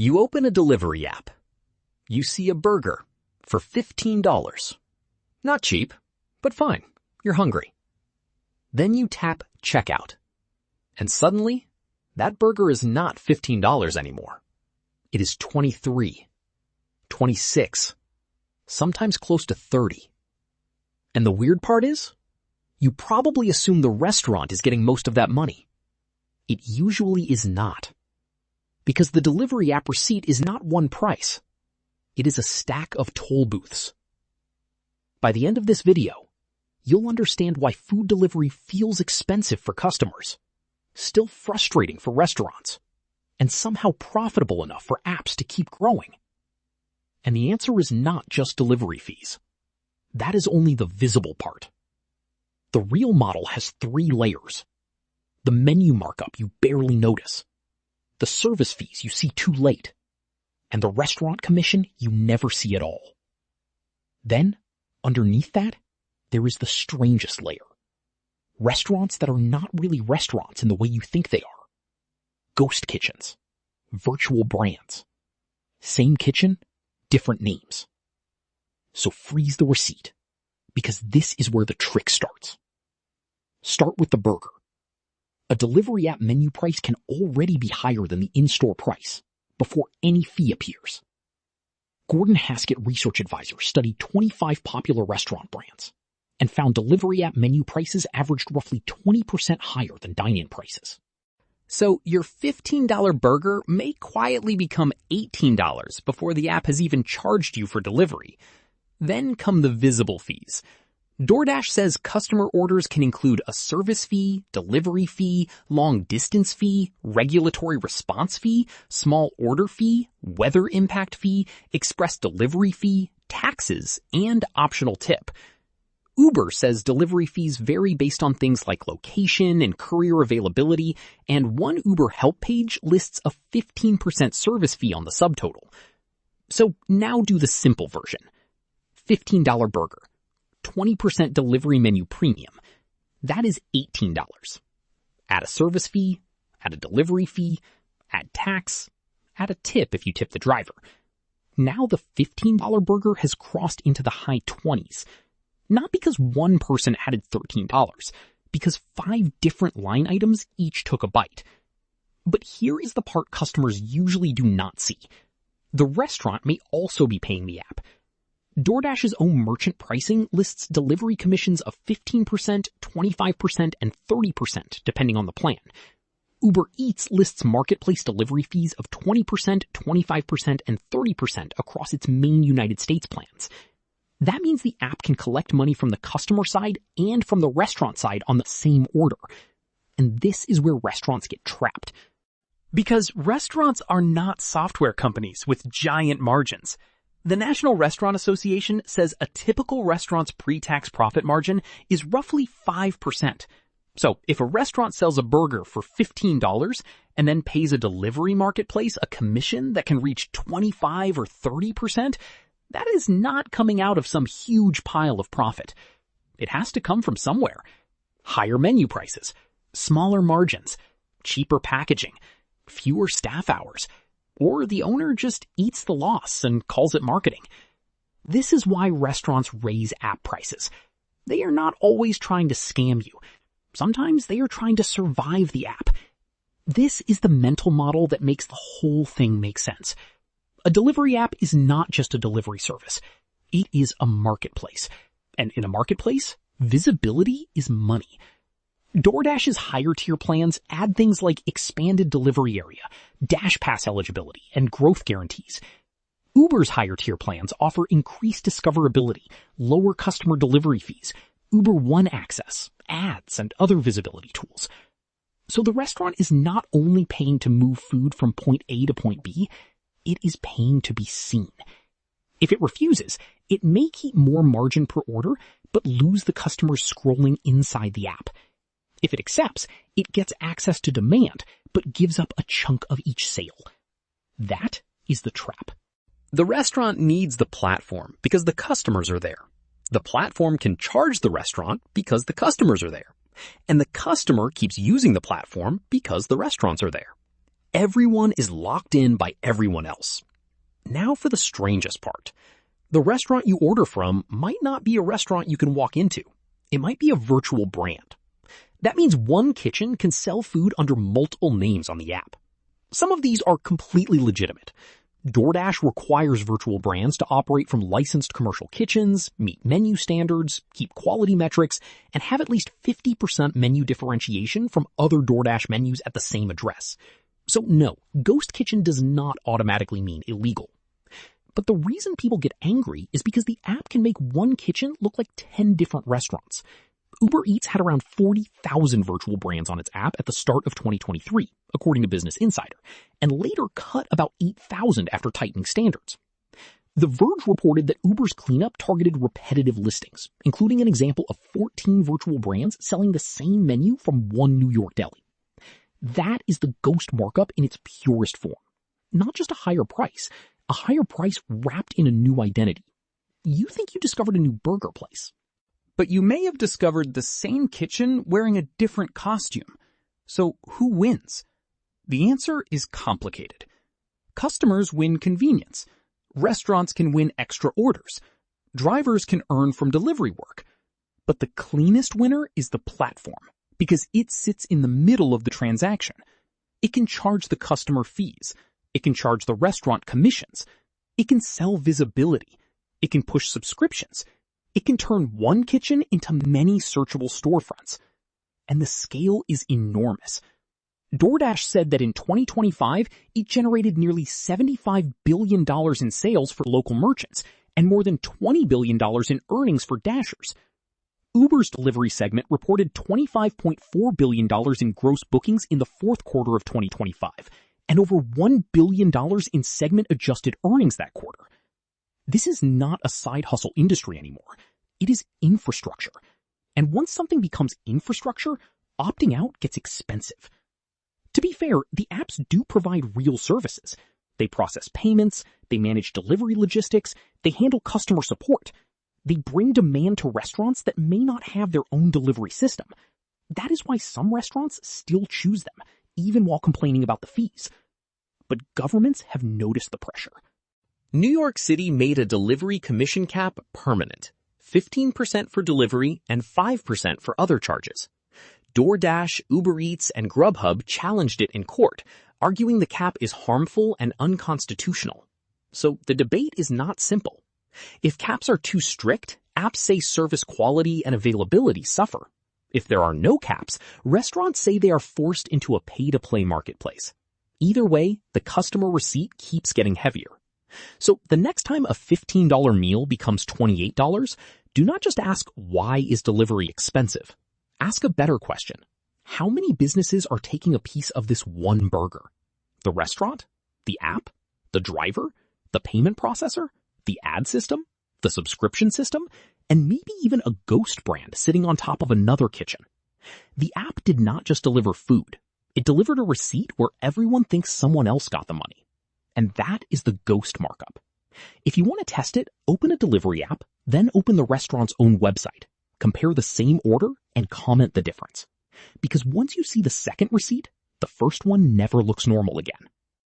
You open a delivery app. You see a burger for $15. Not cheap, but fine. You're hungry. Then you tap checkout. And suddenly, that burger is not $15 anymore. It is $23, $26, sometimes close to $30. And the weird part is, you probably assume the restaurant is getting most of that money. It usually is not. Because the delivery app receipt is not one price. It is a stack of toll booths. By the end of this video, you'll understand why food delivery feels expensive for customers, still frustrating for restaurants, and somehow profitable enough for apps to keep growing. And the answer is not just delivery fees. That is only the visible part. The real model has 3 layers. The menu markup you barely notice, the service fees you see too late, and the restaurant commission you never see at all. Then, underneath that, there is the strangest layer. Restaurants that are not really restaurants in the way you think they are. Ghost kitchens. Virtual brands. Same kitchen, different names. So freeze the receipt, because this is where the trick starts. Start with the burger. A delivery app menu price can already be higher than the in-store price before any fee appears. Gordon Haskett Research Advisor studied 25 popular restaurant brands and found delivery app menu prices averaged roughly 20% higher than dine-in prices. So your $15 burger may quietly become $18 before the app has even charged you for delivery. Then come the visible fees. DoorDash says customer orders can include a service fee, delivery fee, long distance fee, regulatory response fee, small order fee, weather impact fee, express delivery fee, taxes, and optional tip. Uber says delivery fees vary based on things like location and courier availability, and one Uber help page lists a 15% service fee on the subtotal. So now do the simple version. $15 burger. 20% delivery menu premium. That is $18. Add a service fee, add a delivery fee, add tax, add a tip if you tip the driver. Now the $15 burger has crossed into the high 20s. Not because one person added $13, because 5 different line items each took a bite. But here is the part customers usually do not see. The restaurant may also be paying the app. DoorDash's own merchant pricing lists delivery commissions of 15%, 25%, and 30% depending on the plan. Uber Eats lists marketplace delivery fees of 20%, 25%, and 30% across its main United States plans. That means the app can collect money from the customer side and from the restaurant side on the same order. And this is where restaurants get trapped. Because restaurants are not software companies with giant margins. The National Restaurant Association says a typical restaurant's pre-tax profit margin is roughly 5%. So if a restaurant sells a burger for $15 and then pays a delivery marketplace a commission that can reach 25 or 30%, that is not coming out of some huge pile of profit. It has to come from somewhere. Higher menu prices, smaller margins, cheaper packaging, fewer staff hours, or the owner just eats the loss and calls it marketing. This is why restaurants raise app prices. They are not always trying to scam you. Sometimes they are trying to survive the app. This is the mental model that makes the whole thing make sense. A delivery app is not just a delivery service. It is a marketplace. And in a marketplace, visibility is money. DoorDash's higher tier plans add things like expanded delivery area, Dash Pass eligibility, and growth guarantees. Uber's higher tier plans offer increased discoverability, lower customer delivery fees, Uber One access, ads, and other visibility tools. So the restaurant is not only paying to move food from point A to point B, it is paying to be seen. If it refuses, it may keep more margin per order, but lose the customers scrolling inside the app. If it accepts, it gets access to demand, but gives up a chunk of each sale. That is the trap. The restaurant needs the platform because the customers are there. The platform can charge the restaurant because the customers are there. And the customer keeps using the platform because the restaurants are there. Everyone is locked in by everyone else. Now for the strangest part. The restaurant you order from might not be a restaurant you can walk into. It might be a virtual brand. That means one kitchen can sell food under multiple names on the app. Some of these are completely legitimate. DoorDash requires virtual brands to operate from licensed commercial kitchens, meet menu standards, keep quality metrics, and have at least 50% menu differentiation from other DoorDash menus at the same address. So no, ghost kitchen does not automatically mean illegal. But the reason people get angry is because the app can make one kitchen look like 10 different restaurants. Uber Eats had around 40,000 virtual brands on its app at the start of 2023, according to Business Insider, and later cut about 8,000 after tightening standards. The Verge reported that Uber's cleanup targeted repetitive listings, including an example of 14 virtual brands selling the same menu from one New York deli. That is the ghost markup in its purest form. Not just a higher price wrapped in a new identity. You think you discovered a new burger place. But you may have discovered the same kitchen wearing a different costume. So who wins? The answer is complicated. Customers win convenience. Restaurants can win extra orders. Drivers can earn from delivery work. But the cleanest winner is the platform, because it sits in the middle of the transaction. It can charge the customer fees. It can charge the restaurant commissions. It can sell visibility. It can push subscriptions. It can turn one kitchen into many searchable storefronts. And the scale is enormous. DoorDash said that in 2025, it generated nearly $75 billion in sales for local merchants and more than $20 billion in earnings for Dashers. Uber's delivery segment reported $25.4 billion in gross bookings in the fourth quarter of 2025 and over $1 billion in segment-adjusted earnings that quarter. This is not a side hustle industry anymore. It is infrastructure. And once something becomes infrastructure, opting out gets expensive. To be fair, the apps do provide real services. They process payments, they manage delivery logistics, they handle customer support. They bring demand to restaurants that may not have their own delivery system. That is why some restaurants still choose them, even while complaining about the fees. But governments have noticed the pressure. New York City made a delivery commission cap permanent, 15% for delivery and 5% for other charges. DoorDash, Uber Eats, and Grubhub challenged it in court, arguing the cap is harmful and unconstitutional. So the debate is not simple. If caps are too strict, apps say service quality and availability suffer. If there are no caps, restaurants say they are forced into a pay-to-play marketplace. Either way, the customer receipt keeps getting heavier. So the next time a $15 meal becomes $28, do not just ask, why is delivery expensive? Ask a better question. How many businesses are taking a piece of this one burger? The restaurant? The app? The driver? The payment processor? The ad system? The subscription system? And maybe even a ghost brand sitting on top of another kitchen. The app did not just deliver food. It delivered a receipt where everyone thinks someone else got the money. And that is the ghost markup. If you want to test it, open a delivery app, then open the restaurant's own website. Compare the same order and comment the difference. Because once you see the second receipt, the first one never looks normal again.